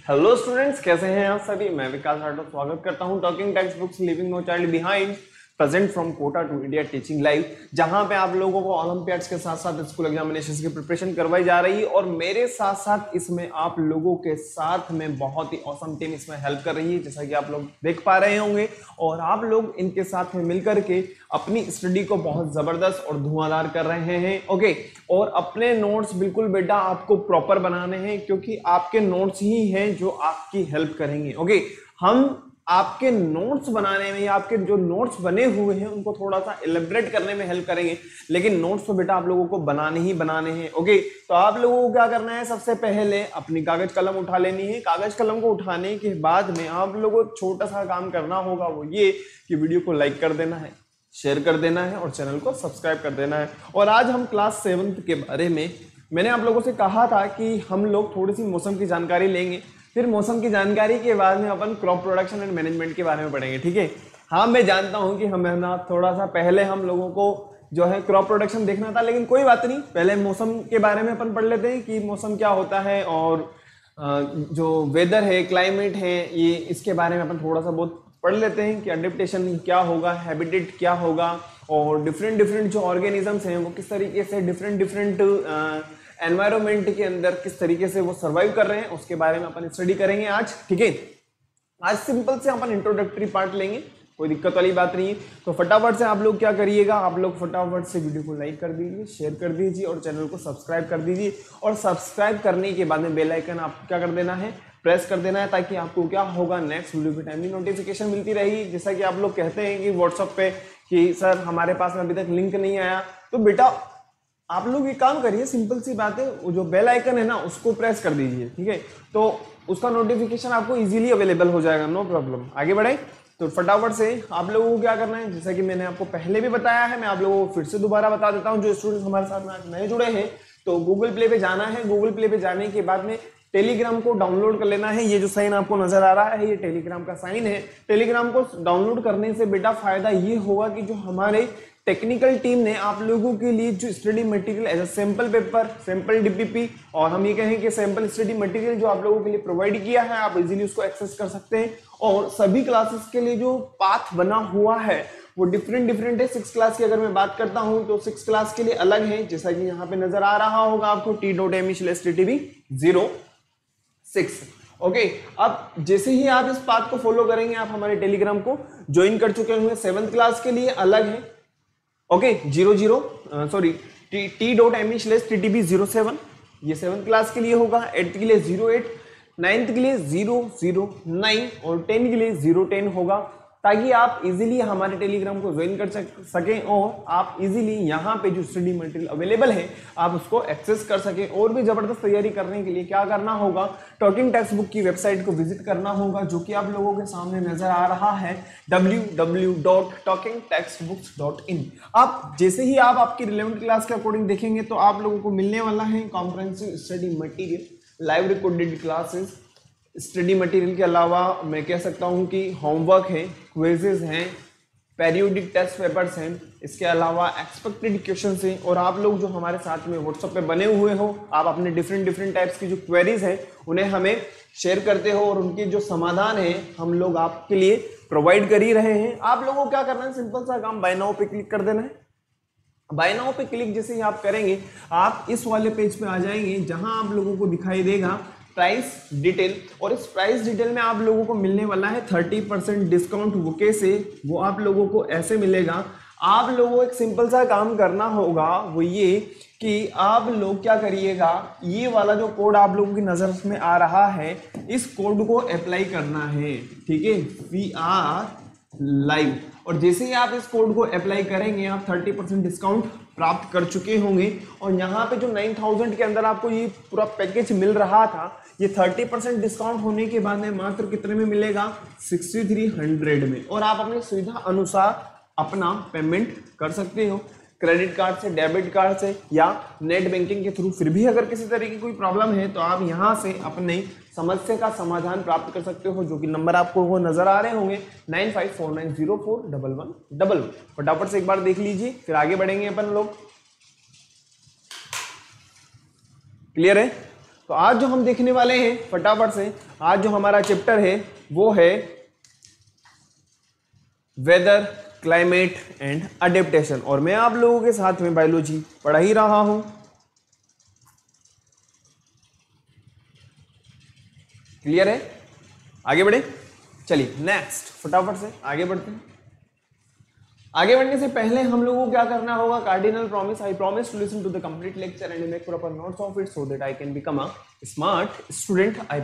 Hello students, कैसे हैं आप सभी। मैं विकास राठौर स्वागत करता हूं talking text books living no child behind present from Kota to India teaching live, जहां पे आप लोगों को ओलंपियाड्स के साथ साथ स्कूल एग्जामिनेशंस की प्रिपरेशन करवाई जा रही है और मेरे साथ साथ इसमें आप लोगों के साथ में बहुत ही ऑसम टीम इसमें हेल्प कर रही है, जैसा कि आप लोग देख पा रहे होंगे। और आप लोग इनके साथ में मिलकर के अपनी स्टडी को बहुत जबरदस्त और धुआंधार कर रहे हैं। ओके, और अपने नोट्स बिल्कुल बेटा आपको प्रॉपर बनाने हैं, क्योंकि आपके नोट्स ही हैं जो आपकी हेल्प करेंगे। ओके, हम आपके नोट्स बनाने में या आपके जो नोट्स बने हुए हैं उनको थोड़ा सा एलिब्रेट करने में हेल्प करेंगे, लेकिन नोट्स तो बेटा आप लोगों को बनाने ही बनाने हैं। ओके, तो आप लोगों को क्या करना है, सबसे पहले अपनी कागज कलम उठा लेनी है। कागज कलम को उठाने के बाद में आप लोगों को छोटा सा काम करना होगा, वो ये कि वीडियो को लाइक कर देना है, शेयर कर देना है और चैनल को सब्सक्राइब कर देना है। और आज हम क्लास 7 के बारे में मैंने आप लोगों से कहा था कि हम लोग थोड़ी सी मौसम की जानकारी लेंगे, फिर मौसम की जानकारी के बाद में अपन क्रॉप प्रोडक्शन एंड मैनेजमेंट के बारे में पढ़ेंगे। ठीक है, हाँ मैं जानता हूं कि हमें ना थोड़ा सा पहले हम लोगों को जो है क्रॉप प्रोडक्शन देखना था, लेकिन कोई बात नहीं, पहले मौसम के बारे में अपन पढ़ लेते हैं कि मौसम क्या होता है और जो वेदर है, क्लाइमेट है, ये इसके बारे में अपन थोड़ा सा बहुत पढ़ लेते हैं कि अडेप्टेशन क्या होगा, हैबिटेट क्या होगा और डिफरेंट जो ऑर्गेनिजम्स हैं वो किस तरीके से डिफरेंट एनवायरमेंट के अंदर किस तरीके से वो सर्वाइव कर रहे हैं, उसके बारे में अपन स्टडी करेंगे आज। ठीक है, आज सिंपल से अपन इंट्रोडक्टरी पार्ट लेंगे, कोई दिक्कत वाली बात नहीं है। तो फटाफट से आप लोग क्या करिएगा, आप लोग फटाफट से वीडियो को लाइक कर दीजिए, शेयर कर दीजिए और चैनल को सब्सक्राइब कर दीजिए। और सब्सक्राइब करने के बाद में बेल आइकन आपको क्या कर देना है, प्रेस कर देना है, ताकि आपको क्या होगा, नेक्स्ट वीडियो की टाइमली नोटिफिकेशन मिलती रहेगी। जैसा कि आप लोग कहते हैं कि व्हाट्सएप पे कि सर हमारे पास में अभी तक लिंक नहीं आया, तो बेटा आप लोग ये काम करिए, सिंपल सी बात है, वो जो बेल आइकन है ना उसको प्रेस कर दीजिए। ठीक है, तो उसका नोटिफिकेशन आपको इजीली अवेलेबल हो जाएगा, नो प्रॉब्लम। आगे बढ़े तो फटाफट से आप लोगों को क्या करना है, जैसा कि मैंने आपको पहले भी बताया है, मैं आप लोगों को फिर से दोबारा बता देता हूं। जो स्टूडेंट्स हमारे साथ में आज नए जुड़े हैं, तो गूगल प्ले पे जाना है। गूगल प्ले पे जाने के बाद में टेलीग्राम को डाउनलोड कर लेना है। ये जो साइन आपको नजर आ रहा है, ये टेलीग्राम का साइन है। टेलीग्राम को डाउनलोड करने से बेटा फायदा ये होगा कि जो हमारे टेक्निकल टीम ने आप लोगों के लिए जो study material as a sample paper, sample DPP और हम ये कहें कि सैंपल स्टडी मटेरियल जो आप लोगों के लिए प्रोवाइड किया है, आप इजीली उसको एक्सेस कर सकते हैं। और सभी क्लासेस के लिए जो पाथ बना हुआ है वो डिफरेंट है। 6 क्लास की अगर मैं बात करता हूं तो 6 क्लास के लिए अलग है, जैसा कि यहाँ पे नजर आ रहा होगा आपको t.me/ttb06। ओके, अब जैसे ही आप इस पाथ को फॉलो करेंगे, आप हमारे टेलीग्राम को ज्वाइन कर चुके होंगे। 7th क्लास के लिए अलग है, ओके, t.me/ttb07 ये 7th क्लास के लिए होगा, 8th के लिए 08, 9th के लिए 009 और 10 के लिए 010 होगा, ताकि आप इजीली हमारे टेलीग्राम को ज्वाइन कर सकें और आप इजीली यहाँ पे जो स्टडी मटेरियल अवेलेबल है आप उसको एक्सेस कर सकें। और भी जबरदस्त तैयारी करने के लिए क्या करना होगा, टॉकिंग टेक्स्ट बुक की वेबसाइट को विजिट करना होगा, जो कि आप लोगों के सामने नजर आ रहा है, www.talkingtextbooks.in। आप जैसे ही आप आपकी रिलेवेंट क्लास के अकॉर्डिंग देखेंगे तो आप लोगों को मिलने वाला है comprehensive study material, live recorded classes, study material के अलावा मैं कह सकता हूं कि होमवर्क है, क्विजेज हैं, पेरियोडिक टेस्ट पेपर्स हैं, इसके अलावा एक्सपेक्टेड क्वेश्चंस हैं। और आप लोग जो हमारे साथ में व्हाट्सएप पे बने हुए हो, आप अपने डिफरेंट टाइप्स की जो क्वेरीज हैं उन्हें हमें शेयर करते हो और उनके जो समाधान है हम लोग आपके लिए प्रोवाइड कर ही रहे हैं। आप लोगों को क्या करना है, सिंपल सा काम, बाय नाउ पे क्लिक कर देना है। बाय नाउ पे क्लिक जैसे ही आप करेंगे, आप इस वाले पेज पे आ जाएंगे जहां आप लोगों को दिखाई देगा प्राइस डिटेल। और इस प्राइस डिटेल में आप लोगों को मिलने वाला है 30% डिस्काउंट बुके से। वो आप लोगों को ऐसे मिलेगा, आप लोगों को एक सिंपल सा काम करना होगा, वो ये कि आप लोग क्या करिएगा, ये वाला जो कोड आप लोगों की नजर में आ रहा है, इस कोड को अप्लाई करना है। ठीक है, VR लाइव। और जैसे ही आप इस कोड को अप्लाई करेंगे, आप 30% डिस्काउंट प्राप्त कर चुके होंगे। और यहाँ पे जो 9000 के अंदर आपको ये पूरा पैकेज मिल रहा था, ये 30% डिस्काउंट होने के बाद में मात्र कितने में मिलेगा, 6300 में। और आप अपनी सुविधा अनुसार अपना पेमेंट कर सकते हो, क्रेडिट कार्ड से, डेबिट कार्ड से या नेट बैंकिंग के थ्रू। फिर भी अगर किसी तरह की कोई प्रॉब्लम है तो आप यहाँ से अपने समस्या का समाधान प्राप्त कर सकते हो, जो कि नंबर आपको वो नजर आ रहे होंगे 9549041111। फटाफट से एक बार देख लीजिए, फिर आगे बढ़ेंगे अपन लोग। क्लियर है? तो आज जो हम देखने वाले हैं फटाफट से, आज जो हमारा चैप्टर है वो है वेदर, क्लाइमेट एंड अडेप्टेशन, और मैं आप लोगों के साथ में बायोलॉजी पढ़ा ही रहा हूं। क्लियर है? आगे बढ़े, चलिए नेक्स्ट फटाफट से आगे बढ़ते हैं। आगे बढ़ने से पहले हम लोगों को क्या करना होगा, cardinal promise, I promise to listen to the complete lecture and make proper notes of it so that I can become a smart student. I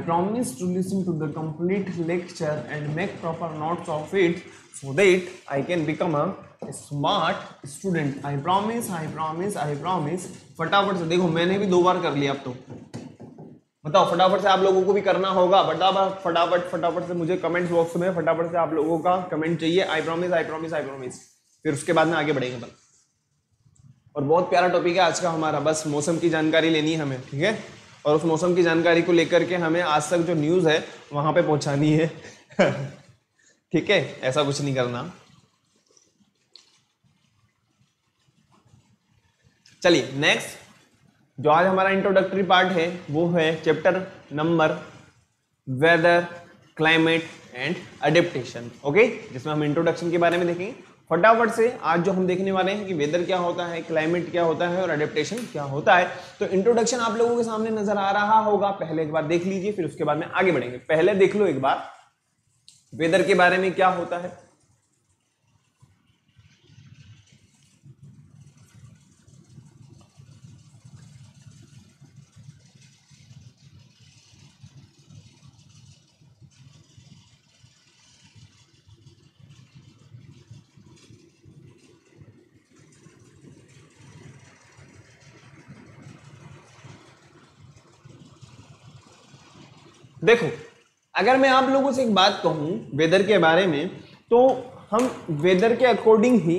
promise to listen to the complete lecture and make proper notes of it so that I can become a smart student. I promise. फटाफट से देखो, मैंने भी 2 बार कर लिया, अब तो बताओ फटाफट से आप लोगों को भी करना होगा। फटाफट से मुझे कमेंट बॉक्स में फटाफट से आप लोगों का कमेंट चाहिए। I promise. फिर उसके बाद में आगे बढ़ेंगे अपन। और बहुत प्यारा टॉपिक है आज का हमारा, बस मौसम की जानकारी लेनी है हमें, ठीक है? और उस मौसम की जानकारी को लेकर के हमें आज तक जो न्यूज़ है वहां पे पहुंचानी है। ठीक है, ऐसा कुछ नहीं करना। चलिए नेक्स्ट, जो आज हमारा इंट्रोडक्टरी पार्ट है वो है chapter number weather, climate and adaptation. Okay, जिसमें हम इंट्रोडक्शन के बारे में देखेंगे। फटाफट से आज जो हम देखने वाले हैं कि वेदर क्या होता है, क्लाइमेट क्या होता है और अडेप्टेशन क्या होता है। तो इंट्रोडक्शन आप लोगों के सामने नजर आ रहा होगा, पहले एक बार देख लीजिए, फिर उसके बाद में आगे बढ़ेंगे। पहले देख लो एक बार वेदर के बारे में क्या होता है। देखो, अगर मैं आप लोगों से एक बात कहूं वेदर के बारे में, तो हम वेदर के अकॉर्डिंग ही,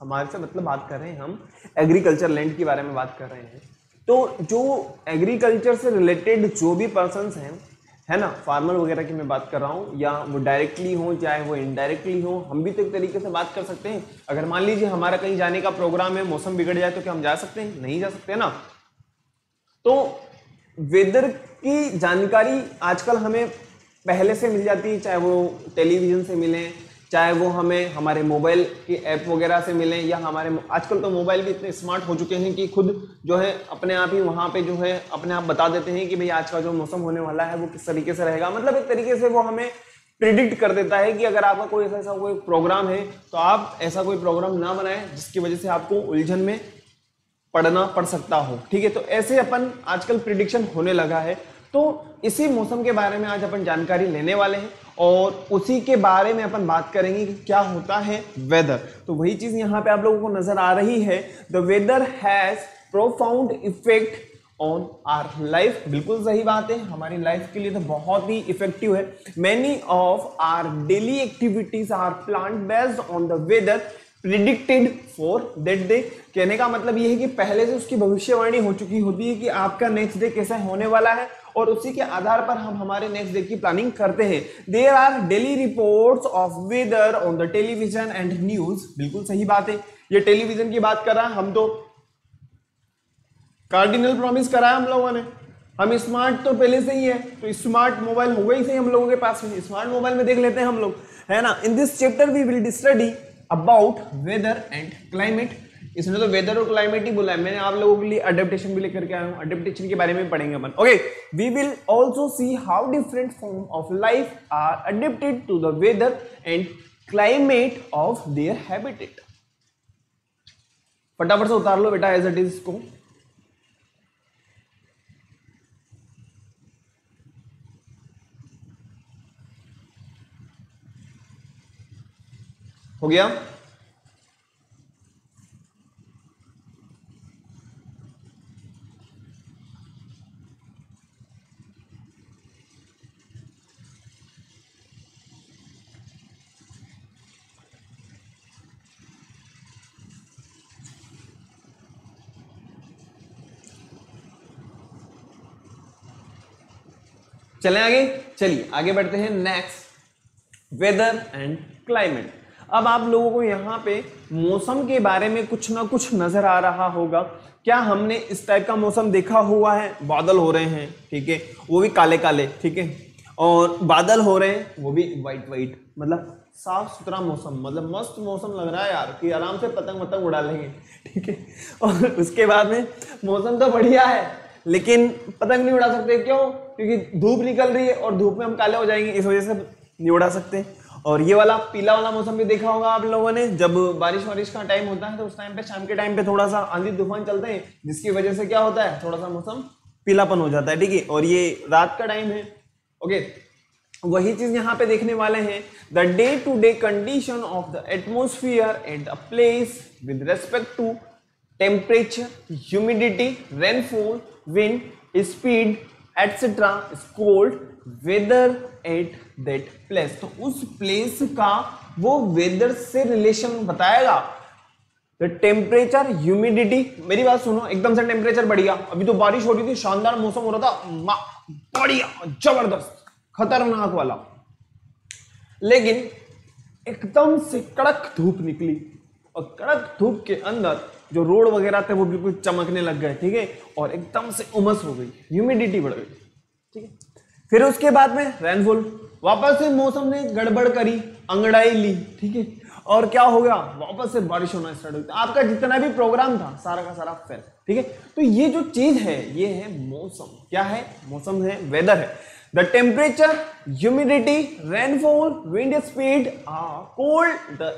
हमारे से मतलब बात कर रहे हैं हम एग्रीकल्चर लैंड के बारे में बात कर रहे हैं। तो जो एग्रीकल्चर से रिलेटेड जो भी पर्सन्स हैं, है ना, फार्मर वगैरह की मैं बात कर रहा हूँ, या वो डायरेक्टली हो चाहे वो इनडायरेक्टली हो, हम भी तो एक तरीके से बात कर सकते हैं। अगर मान लीजिए हमारा कहीं जाने का प्रोग्राम है, मौसम बिगड़ जाए तो क्या हम जा सकते हैं? नहीं जा सकते ना। तो वेदर की जानकारी आजकल हमें पहले से मिल जाती है, चाहे वो टेलीविजन से मिले, चाहे वो हमें हमारे मोबाइल की ऐप वगैरह से मिले, या हमारे आजकल तो मोबाइल भी इतने स्मार्ट हो चुके हैं कि खुद जो है अपने आप ही वहाँ पे जो है अपने आप बता देते हैं कि भाई आज का जो मौसम होने वाला है वो किस तरीके से रहेगा। मतलब एक तरीके से वो हमें प्रिडिक्ट कर देता है कि अगर आपका कोई ऐसा कोई प्रोग्राम है तो आप ऐसा कोई प्रोग्राम ना बनाएं जिसकी वजह से आपको उलझन में पढ़ना पड़ सकता हो। ठीक है, तो ऐसे अपन आजकल प्रिडिक्शन होने लगा है। तो इसी मौसम के बारे में आज अपन जानकारी लेने वाले हैं और उसी के बारे में अपन बात करेंगे कि क्या होता है वेदर। तो वही चीज यहाँ पे आप लोगों को नजर आ रही है, the weather has profound effect on our life. बिल्कुल सही बात है, हमारी लाइफ के लिए तो बहुत ही इफेक्टिव है। Many of our daily activities are planned based on the weather predicted for that day. कहने का मतलब यह है कि पहले से उसकी भविष्यवाणी हो चुकी होती है कि आपका नेक्स्ट डे कैसा होने वाला है, और उसी के आधार पर हम हमारे नेक्स्ट डे की प्लानिंग करते हैं। There are daily reports of weather on the television and news. बिल्कुल सही बात है, ये टेलीविजन की बात कर रहा है, हम तो कार्डिनल प्रॉमिस करा है हम लोगों ने। हम स्मार्ट तो पहले से ही है, तो स्मार्ट मोबाइल हो गई से हम लोगों के पास में, स्मार्ट मोबाइल में देख लेते हैं हम लोग, है ना। In this chapter we will study about weather and climate. इसमें तो वेदर और क्लाइमेट ही बोला है, मैंने आप लोगों के लिए अडेप्टेशन भी लेकर के आया हूं। अडेप्टेशन के बारे में पढ़ेंगे अपन। Okay, we will also see how different form of life are adapted to the weather and climate of their habitat. फटाफट से उतार लो बेटा एज इट इज इसको। हो गया? चलें आगे, चलिए आगे बढ़ते हैं। Next, weather and climate. अब आप लोगों को यहाँ पे मौसम के बारे में कुछ ना कुछ नजर आ रहा होगा। क्या हमने इस टाइप का मौसम देखा हुआ है? बादल हो रहे हैं, ठीक है, वो भी काले काले, ठीक है, और बादल हो रहे हैं वो भी वाइट वाइट, मतलब साफ सुथरा मौसम, मतलब मस्त मौसम लग रहा है यार कि आराम से पतंग वतंग उड़ा लेंगे, ठीक है। और उसके बाद में मौसम तो बढ़िया है लेकिन पतंग नहीं उड़ा सकते, क्यों? क्योंकि धूप निकल रही है और धूप में हम काले हो जाएंगे, इस वजह से नहीं उड़ा सकते। और ये वाला पीला वाला मौसम भी देखा होगा आप लोगों ने, जब बारिश वारिश का टाइम होता है तो उस टाइम पे शाम के टाइम पे थोड़ा सा आंधी तूफान चलते हैं, जिसकी वजह से क्या होता है, थोड़ा सा मौसम पीलापन हो जाता है, ठीक है। और ये रात का टाइम है, ओके। वही चीज यहाँ पे देखने वाले हैं, the day to day condition of the atmosphere at the place with respect to temperature, humidity, rainfall, wind speed etcetera is called weather at that place. तो उस प्लेस का वो वेदर से रिलेशन बताएगा। द टेम्परेचर, ह्यूमिडिटी, मेरी बात सुनो, एकदम से टेम्परेचर बढ़ गया, अभी तो बारिश हो रही थी, शानदार मौसम हो रहा था, बढ़िया जबरदस्त खतरनाक वाला, लेकिन एकदम से कड़क धूप निकली और कड़क धूप के अंदर जो रोड वगैरह थे वो बिल्कुल चमकने लग गए, ठीक है, और एकदम से उमस हो गई, ह्यूमिडिटी बढ़ गई, ठीक है। फिर उसके बाद में रेनफॉल, वापस से मौसम ने गड़बड़ करी, अंगड़ाई ली, ठीक है, और क्या हो गया, वापस से बारिश होना स्टार्ट हो गई, आपका जितना भी प्रोग्राम था सारा का सारा फेल, ठीक है। तो ये जो चीज है ये है मौसम। क्या है? मौसम है, वेदर है। The temperature, humidity, rainfall, wind speed are called the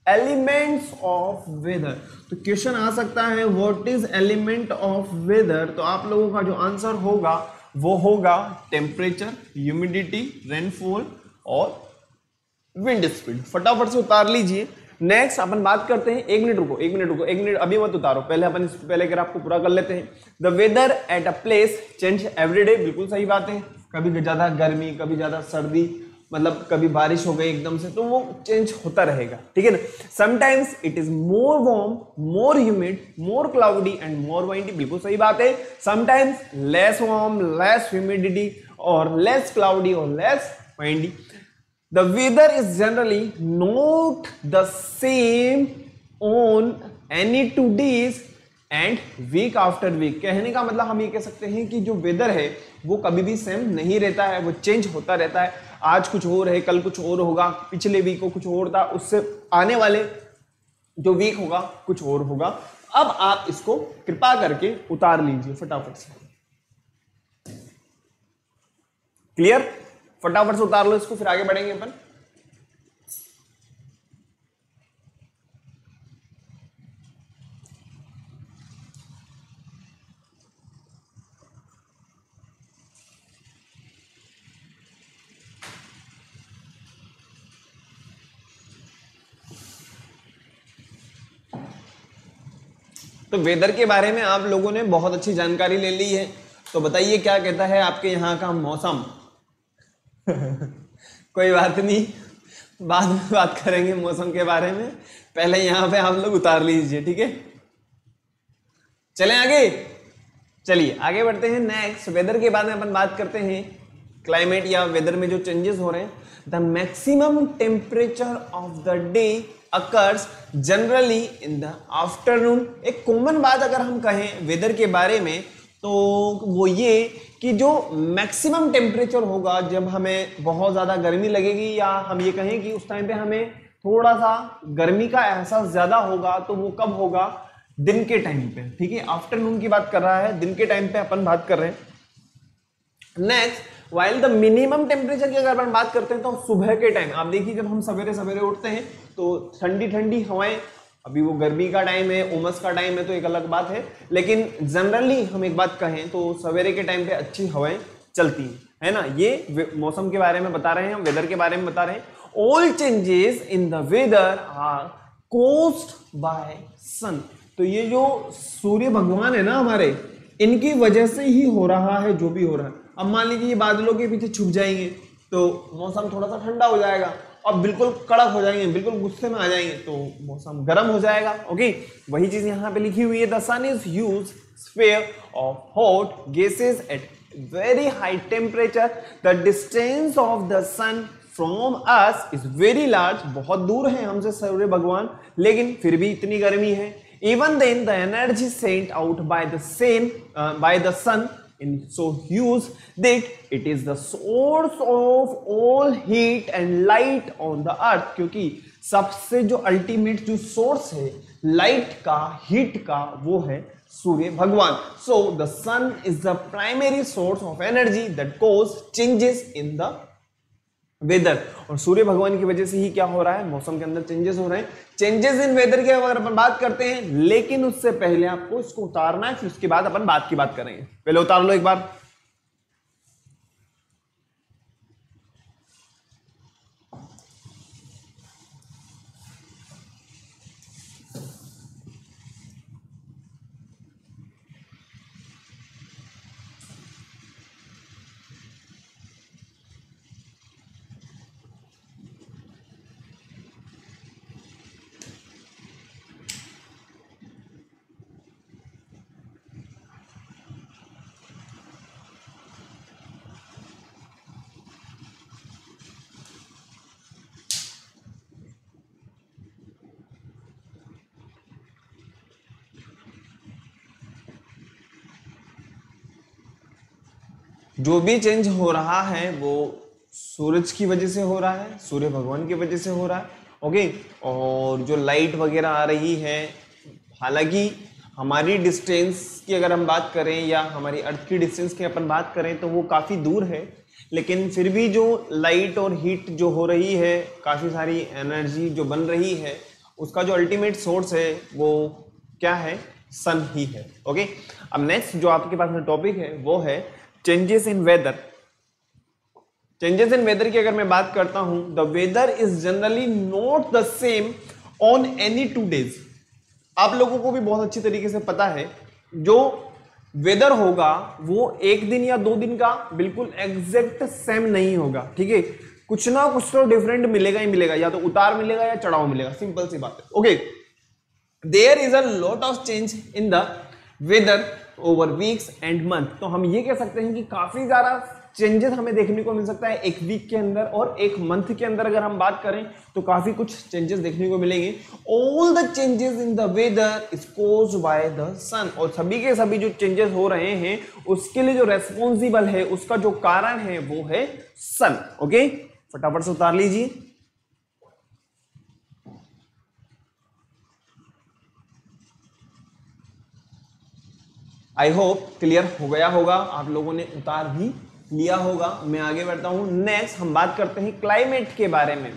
elements of weather. तो क्वेश्चन आ सकता है what is element of weather, तो आप लोगों का जो आंसर होगा वो होगा टेम्परेचर, ह्यूमिडिटी, रेनफॉल और विंड स्पीड। फटाफट से उतार लीजिए। नेक्स्ट अपन बात करते हैं, एक मिनट अभी मत उतारो, पहले अपन इस पहले ग्राफ को पूरा कर लेते हैं। The weather at a place change everyday, बिल्कुल सही बात है, कभी ज्यादा गर्मी, कभी ज्यादा सर्दी, मतलब कभी बारिश हो गई एकदम से, तो वो चेंज होता रहेगा, ठीक है ना। Sometimes it is more warm, more humid, more cloudy and more windy, बिल्कुल सही बात है। Sometimes less warm, less humidity और लेस क्लाउडी और less windy. The weather is generally not the same on any 2 days and week after week। कहने का मतलब हम ये कह सकते हैं कि जो वेदर है वो कभी भी सेम नहीं रहता है, वो चेंज होता रहता है। आज कुछ और है, कल कुछ और होगा, पिछले वीक को कुछ और था, उससे आने वाले जो वीक होगा कुछ और होगा। अब आप इसको कृपा करके उतार लीजिए फटाफट से। क्लियर? फटाफट से उतार लो इसको, फिर आगे बढ़ेंगे अपन। तो वेदर के बारे में आप लोगों ने बहुत अच्छी जानकारी ले ली है, तो बताइए क्या कहता है आपके यहाँ का मौसम? कोई बात नहीं, बाद में बात करेंगे मौसम के बारे में, पहले यहाँ पे आप लोग उतार लीजिए, ठीक है। चलें आगे, चलिए आगे बढ़ते हैं। नेक्स्ट वेदर के बाद में अपन बात करते हैं क्लाइमेट या वेदर में जो चेंजेस हो रहे हैं। The maximum temperature of the day occurs generally in the afternoon. एक कॉमन बात अगर हम कहें वेदर के बारे में तो वो ये कि जो मैक्सिमम टेम्परेचर होगा, जब हमें बहुत ज़्यादा गर्मी लगेगी या हम ये कहें कि उस टाइम पे हमें थोड़ा सा गर्मी का एहसास ज़्यादा होगा, तो वो कब होगा? दिन के टाइम पे, ठीक है। आफ्टरनून की बात कर रहा है, दिन के टाइम पे अपन बात कर रहे हैं। Next, while the minimum temperature की अगर अपन बात करते हैं तो सुबह के टाइम, आप देखिए जब हम सवेरे सवेरे उठते हैं तो ठंडी ठंडी हवाएं, अभी वो गर्मी का टाइम है, उमस का टाइम है तो एक अलग बात है, लेकिन जनरली हम एक बात कहें तो सवेरे के टाइम पे अच्छी हवाएं चलती है ना। ये मौसम के बारे में बता रहे हैं, वेदर के बारे में बता रहे हैं। All changes in the weather are caused by sun. तो ये जो सूर्य भगवान है ना हमारे, इनकी वजह से ही हो रहा है जो भी हो रहा है। अब मान लीजिए ये बादलों के पीछे छुप जाएंगे तो मौसम थोड़ा सा ठंडा हो जाएगा, और बिल्कुल कड़क हो जाएंगे, बिल्कुल गुस्से में आ जाएंगे तो मौसम गर्म हो जाएगा। ओके, वही चीज यहाँ पे लिखी हुई है। The sun is huge sphere of hot gases at very high temperature. The distance of the sun from us is very large, बहुत दूर है हमसे सूर्य भगवान, लेकिन फिर भी इतनी गर्मी है. Even then, the energy sent out by the sun in so huge that it is the source of all heat and light on the earth. क्योंकि सबसे जो अल्टीमेट जो सोर्स है लाइट का, हीट का, वो है सूर्य भगवान. So the sun is the primary source of energy that cause changes in the weather. और सूर्य भगवान की वजह से ही क्या हो रहा है, मौसम के अंदर चेंजेस हो रहे हैं. चेंजेस इन वेदर की अगर अपन बात करते हैं, लेकिन उससे पहले आपको इसको उतारना है, फिर उसके बाद अपन बात की बात करेंगे. पहले उतार लो एक बार. जो भी चेंज हो रहा है वो सूरज की वजह से हो रहा है, सूर्य भगवान की वजह से हो रहा है. ओके. और जो लाइट वगैरह आ रही है, हालांकि हमारी डिस्टेंस की अगर हम बात करें या हमारी अर्थ की डिस्टेंस की अपन बात करें तो वो काफ़ी दूर है, लेकिन फिर भी जो लाइट और हीट जो हो रही है, काफ़ी सारी एनर्जी जो बन रही है, उसका जो अल्टीमेट सोर्स है वो क्या है, सन ही है. ओके. अब नेक्स्ट जो आपके पास में टॉपिक है वो है changes in weather. Changes in weather की अगर मैं बात करता हूं, the weather is generally not the same on any 2 days. आप लोगों को भी बहुत अच्छी तरीके से पता है, जो वेदर होगा वो एक दिन या 2 दिन का बिल्कुल एग्जैक्ट सेम नहीं होगा. ठीक है, कुछ ना कुछ तो डिफरेंट मिलेगा ही मिलेगा, या तो उतार मिलेगा या चढ़ाव मिलेगा. सिंपल सी बात है. Okay. There is a lot of change in the weather over weeks and month. तो हम ये कह सकते हैं कि काफी ज्यादा चेंजेस हमें देखने को मिल सकता है एक वीक के अंदर, और एक मंथ के अंदर अगर हम बात करें तो काफी कुछ चेंजेस देखने को मिलेंगे. All the changes in the weather is caused by the sun. और सभी के सभी जो चेंजेस हो रहे हैं उसके लिए जो रेस्पॉन्सिबल है, उसका जो कारण है वो है सन. ओके. फटाफट से उतार लीजिए. आई होप क्लियर हो गया होगा, आप लोगों ने उतार भी लिया होगा. मैं आगे बढ़ता हूं. नेक्स्ट हम बात करते हैं क्लाइमेट के बारे में.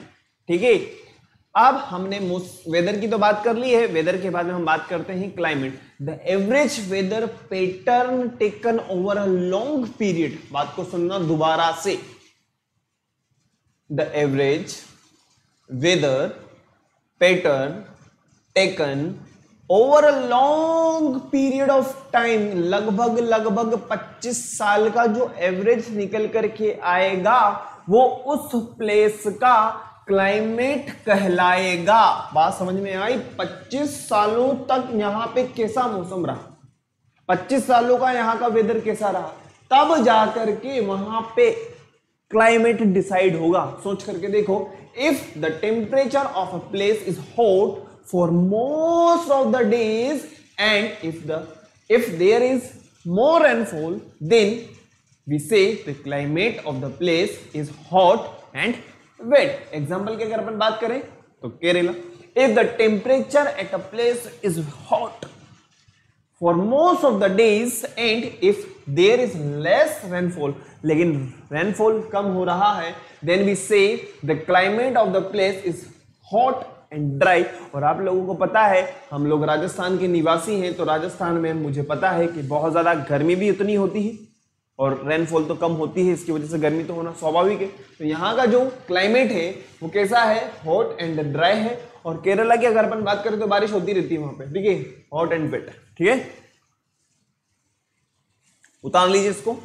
ठीक है, अब हमने वेदर की तो बात कर ली है, वेदर के बाद में हम बात करते हैं climate. The average weather pattern taken over a long period. बात को सुनना दोबारा से. The average weather pattern taken over a long period of time. लगभग 25 साल का जो एवरेज निकल करके आएगा वो उस प्लेस का क्लाइमेट कहलाएगा. बात समझ में आई? 25 सालों तक यहाँ पे कैसा मौसम रहा, 25 सालों का यहाँ का वेदर कैसा रहा, तब जाकर के वहां पे क्लाइमेट डिसाइड होगा. सोच करके देखो. If the temperature of a place is hot for most of the days and if there is more rainfall, then we say the climate of the place is hot and wet. Example की अगर अपन बात करें तो Kerala. If the temperature at a place is hot for most of the days and if there is less rainfall, लेकिन rainfall कम हो रहा है, then we say the climate of the place is hot and dry. और आप लोगों को पता है, हम लोग राजस्थान के निवासी हैं, तो राजस्थान में मुझे पता है कि बहुत ज्यादा गर्मी भी उतनी होती है और रेनफॉल तो कम होती है, इसकी वजह से गर्मी तो होना स्वाभाविक है. तो यहाँ का जो क्लाइमेट है वो कैसा है, हॉट एंड ड्राई है. और केरला की अगर अपन बात करें तो बारिश होती रहती है वहां पे. ठीक है, हॉट एंड वेट. ठीक है, उतार लीजिए इसको.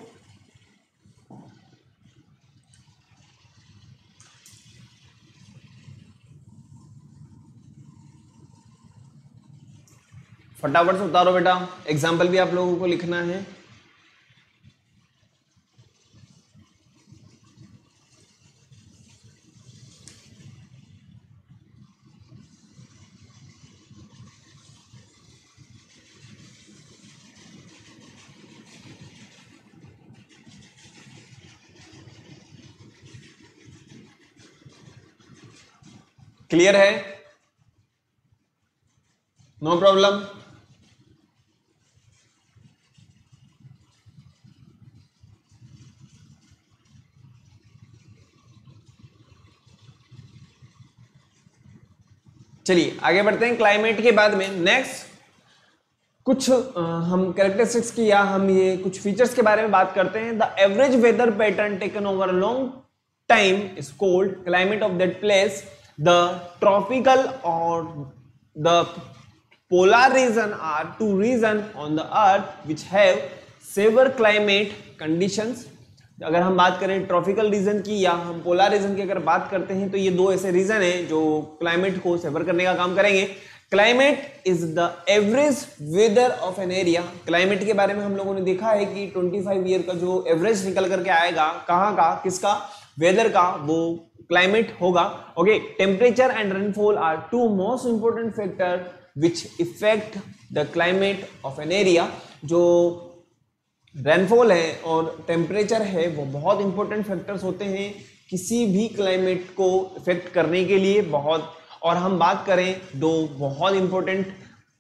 फटाफट से उतारो बेटा. एग्जाम्पल भी आप लोगों को लिखना है. क्लियर है? No problem? चलिए आगे बढ़ते हैं। क्लाइमेट के बाद में नेक्स्ट कुछ हम कैरेक्टरिस्टिक्स की या हम ये कुछ फीचर्स के बारे में बात करते हैं। The average weather pattern taken over a long time is called climate of that place. The tropical और the polar region are two region on the earth which have severe climate conditions. अगर हम बात करें tropical region की या हम polar region की अगर बात करते हैं तो ये दो ऐसे रीजन हैं जो क्लाइमेट को सेवर करने का काम करेंगे। Climate is the average weather of an area. Climate के बारे में हम लोगों ने देखा है कि 25 ईयर का जो एवरेज निकल करके आएगा, कहाँ का, किसका, वेदर का, वो क्लाइमेट होगा। Okay, temperature and rainfall are two most important factor which effect the climate of an area. जो रेनफॉल है और टेम्परेचर है वो बहुत इंपॉर्टेंट फैक्टर्स होते हैं किसी भी क्लाइमेट को इफेक्ट करने के लिए बहुत। और हम बात करें दो बहुत इंपॉर्टेंट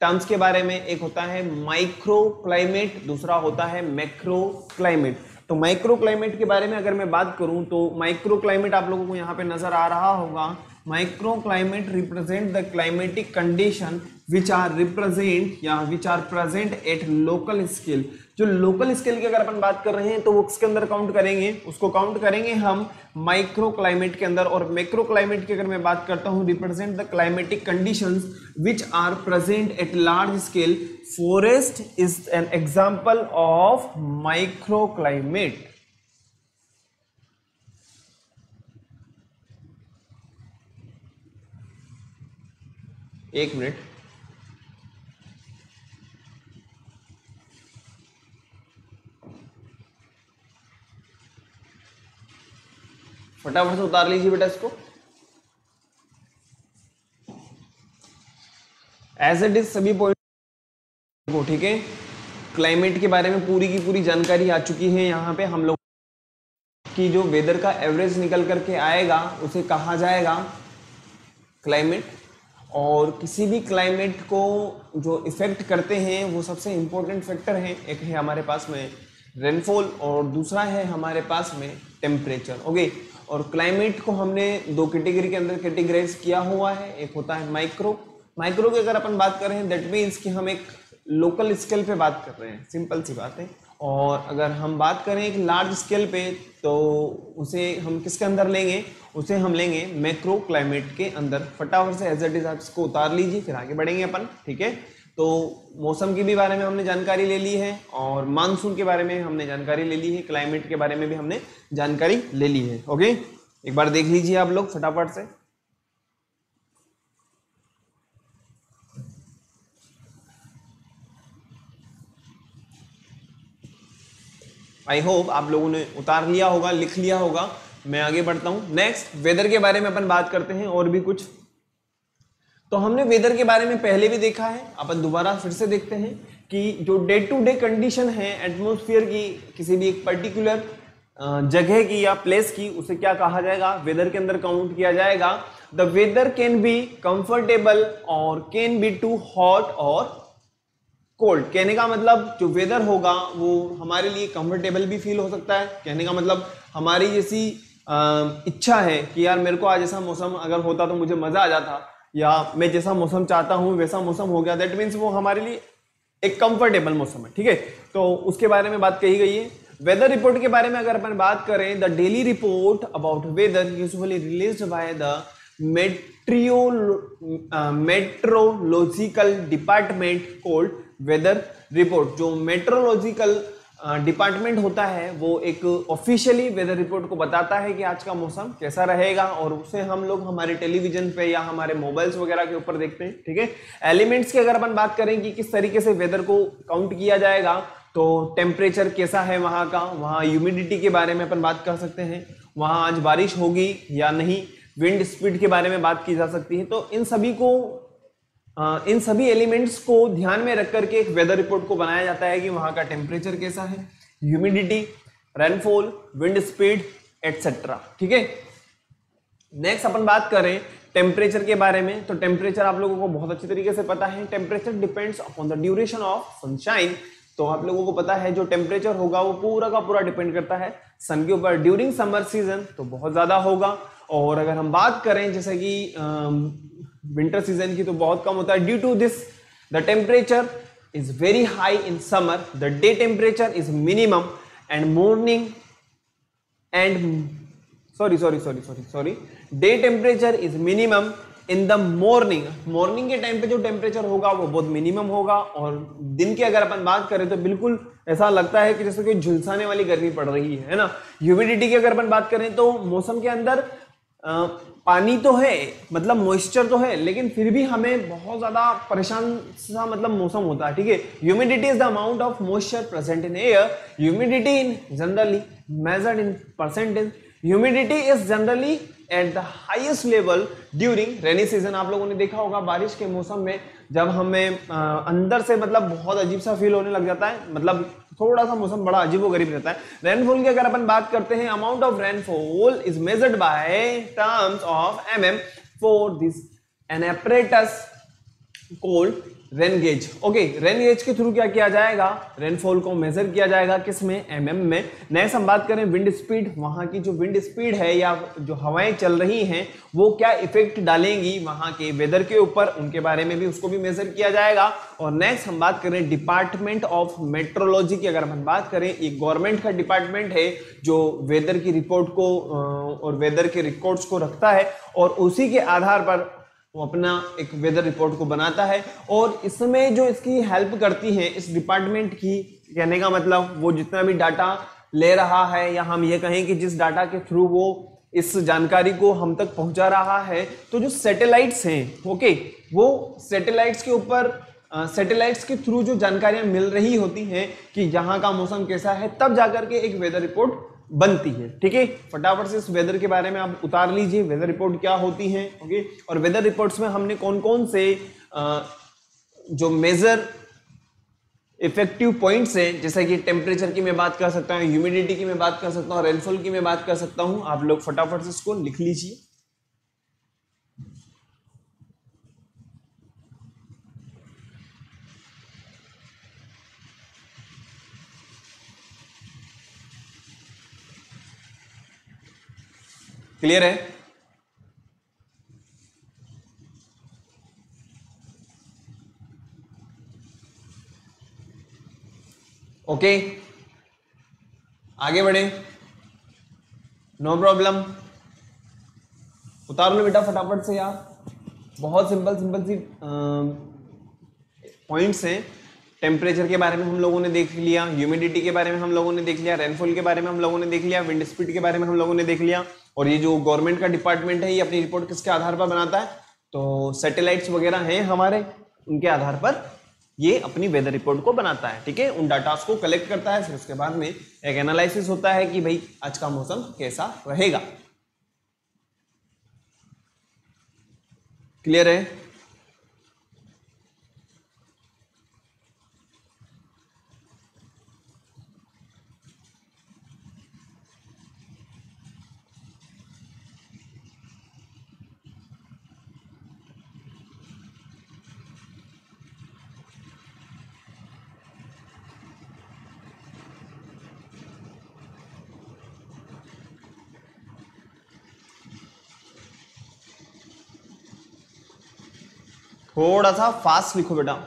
टर्म्स के बारे में, एक होता है माइक्रो क्लाइमेट, दूसरा होता है मैक्रो क्लाइमेट। तो माइक्रो क्लाइमेट के बारे में अगर मैं बात करूं तो माइक्रो क्लाइमेट आप लोगों को यहाँ पे नजर आ रहा होगा। Micro climate represent the climatic condition which are represent या which are present at local scale. जो लोकल स्केल की अगर अपन बात कर रहे हैं तो वो किसके अंदर काउंट करेंगे, उसको काउंट करेंगे हम माइक्रो क्लाइमेट के अंदर। और मैक्रो क्लाइमेट की अगर मैं बात करता हूं, represent the climatic conditions which are present at large scale. Forest is an example of micro climate. एक मिनट, फटाफट से उतार लीजिए बेटा इसको। एज इट इज सभी पॉइंट को, ठीक है। क्लाइमेट के बारे में पूरी की पूरी जानकारी आ चुकी है। यहाँ पे हम लोग की जो वेदर का एवरेज निकल करके आएगा उसे कहा जाएगा क्लाइमेट। और किसी भी क्लाइमेट को जो इफेक्ट करते हैं वो सबसे इंपॉर्टेंट फैक्टर हैं। एक है हमारे पास में रेनफॉल और दूसरा है हमारे पास में टेम्परेचर। ओके, और क्लाइमेट को हमने दो कैटेगरी के अंदर कैटेगराइज किया हुआ है। एक होता है माइक्रो। माइक्रो की अगर अपन बात करें दैट मीन्स कि हम एक लोकल स्केल पे बात कर रहे हैं, सिंपल सी बात है। और अगर हम बात करें एक लार्ज स्केल पे तो उसे हम किसके अंदर लेंगे, उसे हम लेंगे मैक्रो क्लाइमेट के अंदर। फटाफट से एज इट इज आप इसको उतार लीजिए, फिर आगे बढ़ेंगे अपन, ठीक है। तो मौसम के भी बारे में हमने जानकारी ले ली है और मानसून के बारे में हमने जानकारी ले ली है, क्लाइमेट के बारे में भी हमने जानकारी ले ली है। ओके, एक बार देख लीजिए आप लोग फटाफट से। आई होप आप लोगों ने उतार लिया होगा, लिख लिया होगा। मैं आगे बढ़ता हूं। नेक्स्ट वेदर के बारे में अपन बात करते हैं और भी कुछ। तो हमने वेदर के बारे में पहले भी देखा है, अपन दोबारा फिर से देखते हैं कि जो डे टू डे कंडीशन है एटमॉस्फेयर की, किसी भी एक पर्टिकुलर जगह की या प्लेस की, उसे क्या कहा जाएगा, वेदर के अंदर काउंट किया जाएगा। The weather can be comfortable और कैन बी टू हॉट और कोल्ड। कहने का मतलब जो वेदर होगा वो हमारे लिए कंफर्टेबल भी फील हो सकता है। कहने का मतलब हमारी जैसी इच्छा है कि यार मेरे को आज ऐसा मौसम अगर होता तो मुझे मजा आ जाता, या मैं जैसा मौसम चाहता हूं वैसा मौसम हो गया, दैट मीन्स वो हमारे लिए एक कंफर्टेबल मौसम है, ठीक है। तो उसके बारे में बात कही गई है। वेदर रिपोर्ट के बारे में अगर अपन बात करें, the daily report about weather usually released by the meteorological department called weather report. जो मेट्रोलॉजिकल डिपार्टमेंट होता है वो एक ऑफिशियली वेदर रिपोर्ट को बताता है कि आज का मौसम कैसा रहेगा, और उसे हम लोग हमारे टेलीविजन पे या हमारे मोबाइल्स वगैरह के ऊपर देखते हैं, ठीक है। एलिमेंट्स की अगर अपन बात करें कि किस तरीके से वेदर को काउंट किया जाएगा, तो टेम्परेचर कैसा है वहां का, वहां ह्यूमिडिटी के बारे में अपन बात कर सकते हैं, वहां आज बारिश होगी या नहीं, विंड स्पीड के बारे में बात की जा सकती है। तो इन सभी एलिमेंट्स को ध्यान में रख करके एक वेदर रिपोर्ट को बनाया जाता है कि वहां का टेम्परेचर कैसा है, humidity, rainfall, wind speed etcetera, ठीक है। नेक्स्ट अपन बात करें टेम्परेचर के बारे में। तो टेम्परेचर आप लोगों को बहुत अच्छी तरीके से पता है, temperature depends upon the duration of sunshine. तो आप लोगों को पता है जो टेम्परेचर होगा वो पूरा का पूरा डिपेंड करता है सन के ऊपर। ड्यूरिंग समर सीजन तो बहुत ज्यादा होगा, और अगर हम बात करें जैसे कि विंटर सीजन की तो बहुत कम होता है। Due to this the temperature is very high in summer, the day temperature is minimum and morning and sorry day temperature is minimum in the morning. Morning के टाइम पे जो टेम्परेचर होगा वो बहुत मिनिमम होगा, और दिन की अगर अपन बात करें तो बिल्कुल ऐसा लगता है कि जैसे कोई झुलसाने वाली गर्मी पड़ रही है ना। ह्यूमिडिटी की अगर अपन बात करें तो मौसम के अंदर पानी तो है, मतलब मॉइस्चर तो है, लेकिन फिर भी हमें बहुत ज्यादा परेशान सा मतलब मौसम होता है, ठीक है। Humidity is the amount of moisture present in air. Humidity in generally measured in percentage. Humidity is generally at the highest level during rainy season. आप लोगों ने देखा होगा बारिश के मौसम में जब हमें अंदर से मतलब बहुत अजीब सा फील होने लग जाता है, मतलब थोड़ा सा मौसम बड़ा अजीबोगरीब रहता है। रेनफॉल की अगर अपन बात करते हैं, amount of rainfall is measured by terms of mm for this an apparatus called rain gauge. Okay, rain gauge के थ्रू क्या किया जाएगा, रेनफॉल को मेजर किया जाएगा किसमें, एमएम में। नेक्स्ट हम बात करें विंड स्पीड, वहां की जो विंड स्पीड है या जो हवाएं चल रही हैं वो क्या इफेक्ट डालेंगी वहां के वेदर के ऊपर, उनके बारे में भी उसको भी मेजर किया जाएगा। और नेक्स्ट हम बात करें डिपार्टमेंट ऑफ मेट्रोलॉजी की। अगर हम बात करें, एक गवर्नमेंट का डिपार्टमेंट है जो वेदर की रिपोर्ट को और वेदर के रिकॉर्ड्स को रखता है, और उसी के आधार पर वो अपना एक वेदर रिपोर्ट को बनाता है। और इसमें जो इसकी हेल्प करती है इस डिपार्टमेंट की, कहने का मतलब वो जितना भी डाटा ले रहा है, या हम ये कहें कि जिस डाटा के थ्रू वो इस जानकारी को हम तक पहुंचा रहा है, तो जो सैटेलाइट्स हैं, ओके, वो सैटेलाइट्स के ऊपर सैटेलाइट्स के थ्रू जो जानकारियां मिल रही होती हैं कि यहाँ का मौसम कैसा है, तब जाकर के एक वेदर रिपोर्ट बनती है, ठीक है। फटाफट से इस वेदर के बारे में आप उतार लीजिए, वेदर रिपोर्ट क्या होती है, ओके। और वेदर रिपोर्ट्स में हमने कौन कौन से जो मेजर इफेक्टिव पॉइंट्स हैं, जैसे कि टेम्परेचर की मैं बात कर सकता हूँ, ह्यूमिडिटी की मैं बात कर सकता हूँ, रेनफॉल की मैं बात कर सकता हूँ, आप लोग फटाफट से इसको लिख लीजिए। क्लियर है? ओके, आगे बढ़े, नो प्रॉब्लम। उतार लो बेटा फटाफट से यार, बहुत सिंपल सिंपल सी पॉइंट्स हैं। टेम्परेचर के बारे में हम लोगों ने देख लिया, ह्यूमिडिटी के बारे में हम लोगों ने देख लिया, रेनफॉल के बारे में हम लोगों ने देख लिया, विंड स्पीड के बारे में हम लोगों ने देख लिया। और ये जो गवर्नमेंट का डिपार्टमेंट है, ये अपनी रिपोर्ट किसके आधार पर बनाता है, तो सैटेलाइट्स वगैरह हैं हमारे, उनके आधार पर ये अपनी वेदर रिपोर्ट को बनाता है, ठीक है। उन डाटास को कलेक्ट करता है, फिर उसके बाद में एक एनालिसिस होता है कि भाई आज का मौसम कैसा रहेगा। क्लियर है? थोड़ा सा फास्ट लिखो बेटा।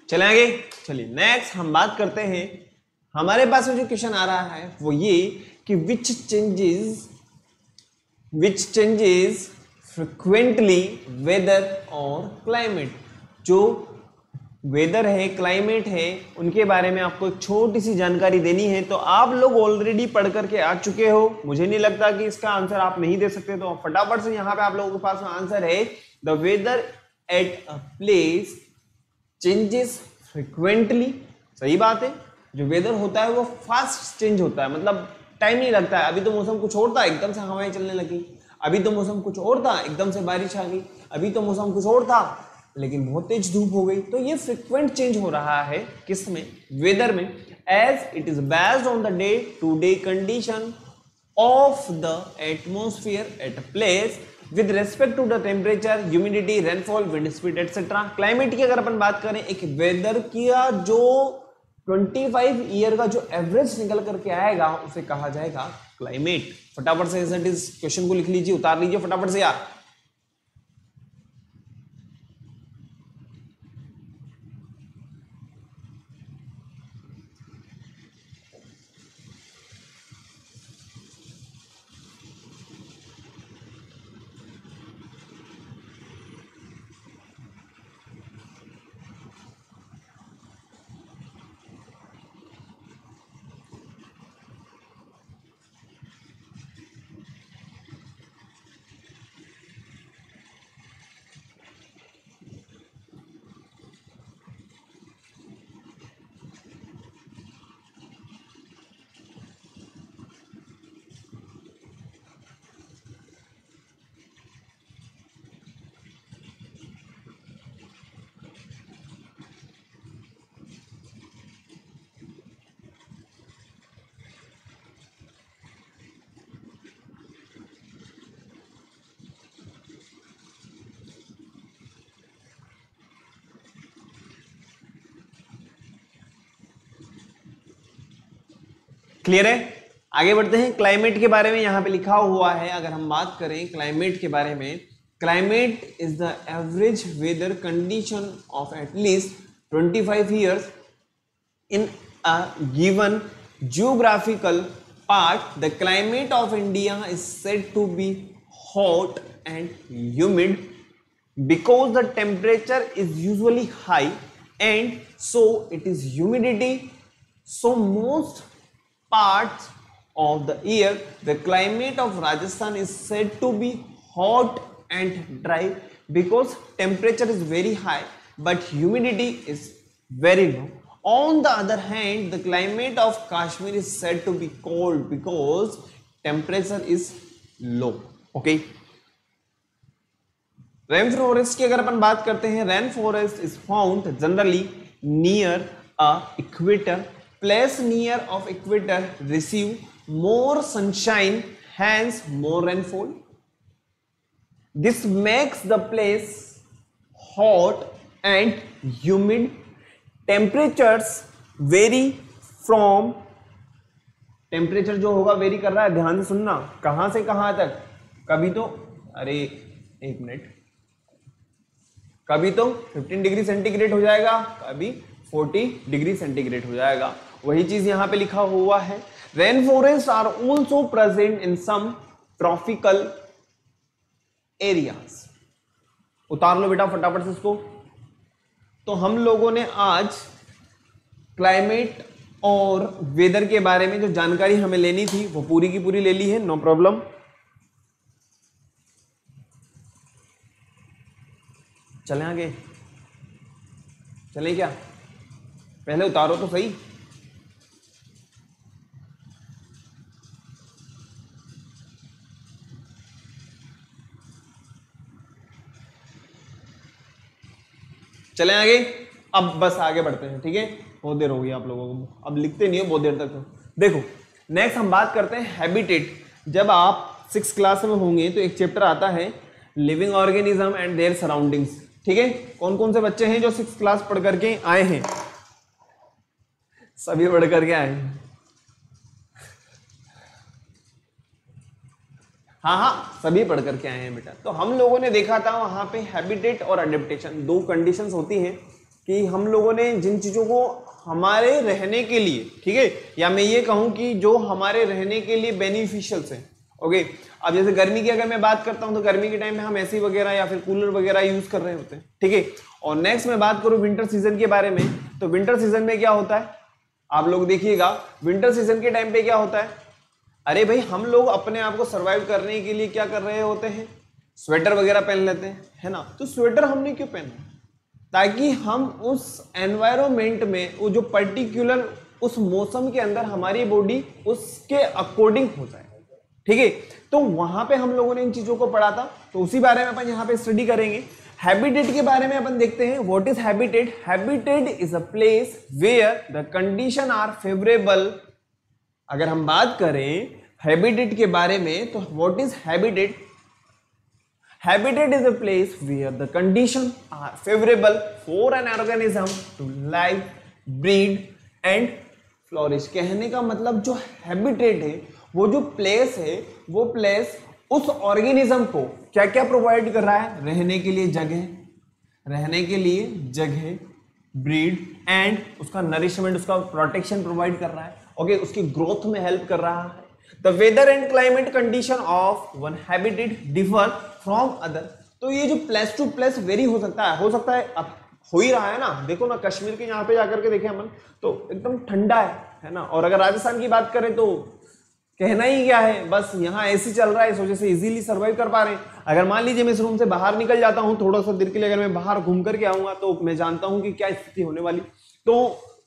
चले आगे, चलिए नेक्स्ट हम बात करते हैं। हमारे पास में जो क्वेश्चन आ रहा है वो ये कि विच चेंजेस फ्रिक्वेंटली वेदर और क्लाइमेट। जो वेदर है, क्लाइमेट है, उनके बारे में आपको एक छोटी सी जानकारी देनी है। तो आप लोग ऑलरेडी पढ़ करके आ चुके हो, मुझे नहीं लगता कि इसका आंसर आप नहीं दे सकते। तो फटाफट से यहाँ पे आप लोगों के पास आंसर है, the weather at a place changes frequently. सही बात है, जो वेदर होता है वो फास्ट चेंज होता है, मतलब टाइम नहीं लगता है। अभी तो मौसम कुछ और था, एकदम से हवाएं चलने लगी। अभी तो मौसम कुछ और था, एकदम से बारिश आ गई। अभी तो मौसम कुछ और था, लेकिन बहुत तेज धूप हो गई। तो ये फ्रिक्वेंट चेंज हो रहा है किसमें, वेदर में, as it is based on the day to day condition of the atmosphere at a place with respect to the temperature, humidity, rainfall, wind speed etcetera. Climate की अगर अपन बात करें, एक वेदर किया जो 25 ईयर का जो एवरेज निकल करके आएगा उसे कहा जाएगा क्लाइमेट। फटाफट से इस क्वेश्चन को लिख लीजिए, उतार लीजिए फटाफट से यार। क्लियर है, आगे बढ़ते हैं। क्लाइमेट के बारे में यहां पे लिखा हुआ है, अगर हम बात करें क्लाइमेट के बारे में, climate is the average weather condition of at least 25 years in a given geographical part. The climate of India is said to be hot and humid because the temperature is usually high and so it is humidity. So most parts of the year the climate of Rajasthan is said to be hot and dry because temperature is very high but humidity is very low. On the other hand, the climate of Kashmir is said to be cold because temperature is low. Okay. Rain forest की अगर अपन बात करते हैं, rain forest is found generally near a equator. Place near of equator receive more sunshine, hence more rainfall. This makes the place hot and humid. Temperatures vary from, temperature जो होगा very कर रहा है, ध्यान से सुनना, कहां से कहां तक. कभी तो अरे एक मिनट, कभी तो 15 डिग्री सेंटीग्रेड हो जाएगा, कभी 40 डिग्री सेंटीग्रेड हो जाएगा. वही चीज यहां पे लिखा हुआ है. Rain forest are also present in some tropical areas. उतार लो बेटा फटाफट से इसको. तो हम लोगों ने आज क्लाइमेट और वेदर के बारे में जो जानकारी हमें लेनी थी वो पूरी की पूरी ले ली है, नो प्रॉब्लम. चलें आगे, चलें क्या, पहले उतारो तो सही. चलें आगे. अब बस आगे बढ़ते हैं, ठीक है. बहुत देर हो गई आप लोगों को, अब लिखते नहीं हो बहुत देर तक. तो देखो नेक्स्ट हम बात करते हैं हैबिटेट. जब आप 6th क्लास में होंगे तो एक चैप्टर आता है living organism and there surroundings. ठीक है, कौन कौन से बच्चे हैं जो 6th क्लास पढ़ करके आए हैं? सभी पढ़ करके आए हैं. हाँ हाँ, सभी पढ़ करके आए हैं बेटा. तो हम लोगों ने देखा था वहां पे हैबिटेट और अडेप्टेशन, दो कंडीशंस होती हैं कि हम लोगों ने जिन चीजों को हमारे रहने के लिए, ठीक है, या मैं ये कहूं कि जो हमारे रहने के लिए बेनिफिशियल है ओके अब जैसे गर्मी की अगर मैं बात करता हूं तो गर्मी के टाइम में हम एसी वगैरह या फिर कूलर वगैरह यूज कर रहे होते हैं, ठीक है। और नेक्स्ट मैं बात करूं विंटर सीजन के बारे में, तो विंटर सीजन में क्या होता है, आप लोग देखिएगा विंटर सीजन के टाइम पे क्या होता है, अरे भाई हम लोग अपने आप को सर्वाइव करने के लिए क्या कर रहे होते हैं, स्वेटर वगैरह पहन लेते हैं, है ना। तो स्वेटर हमने क्यों पहना, ताकि हम उस एनवायरमेंट में वो जो पर्टिकुलर उस मौसम के अंदर हमारी बॉडी उसके अकॉर्डिंग हो जाए, ठीक है। तो वहां पे हम लोगों ने इन चीजों को पढ़ा था, तो उसी बारे में अपन यहाँ पे स्टडी करेंगे। हैबिटेट के बारे में अपन देखते हैं, what is habitat. Habitat is a place where the condition are favourable. अगर हम बात करें हैबिटेट के बारे में तो what is habitat, habitat is a place where the conditions are favorable for an organism to live, breed and flourish। कहने का मतलब जो habitat है, वो जो place है, वो place उस ऑर्गेनिज्म को क्या क्या प्रोवाइड कर रहा है, रहने के लिए जगह, रहने के लिए जगह, ब्रीड एंड उसका नरिशमेंट, उसका प्रोटेक्शन प्रोवाइड कर रहा है, ओके, उसकी ग्रोथ में हेल्प कर रहा है। The weather and climate condition of one habitat differ from other. तो ये जो प्लेस टू प्लेस वेरी हो सकता है, अब हो ही रहा है ना, देखो ना कश्मीर के यहाँ पे जाकर के देखें अपन तो एकदम ठंडा है ना। और अगर राजस्थान की बात करें तो कहना ही क्या है, बस यहाँ एसी चल रहा है, इस वजह से इजीली सर्वाइव कर पा रहे हैं। अगर मान लीजिए मैं इस रूम से बाहर निकल जाता हूँ थोड़ा सा देर के लिए, अगर मैं बाहर घूम करके आऊंगा तो मैं जानता हूँ कि क्या स्थिति होने वाली। तो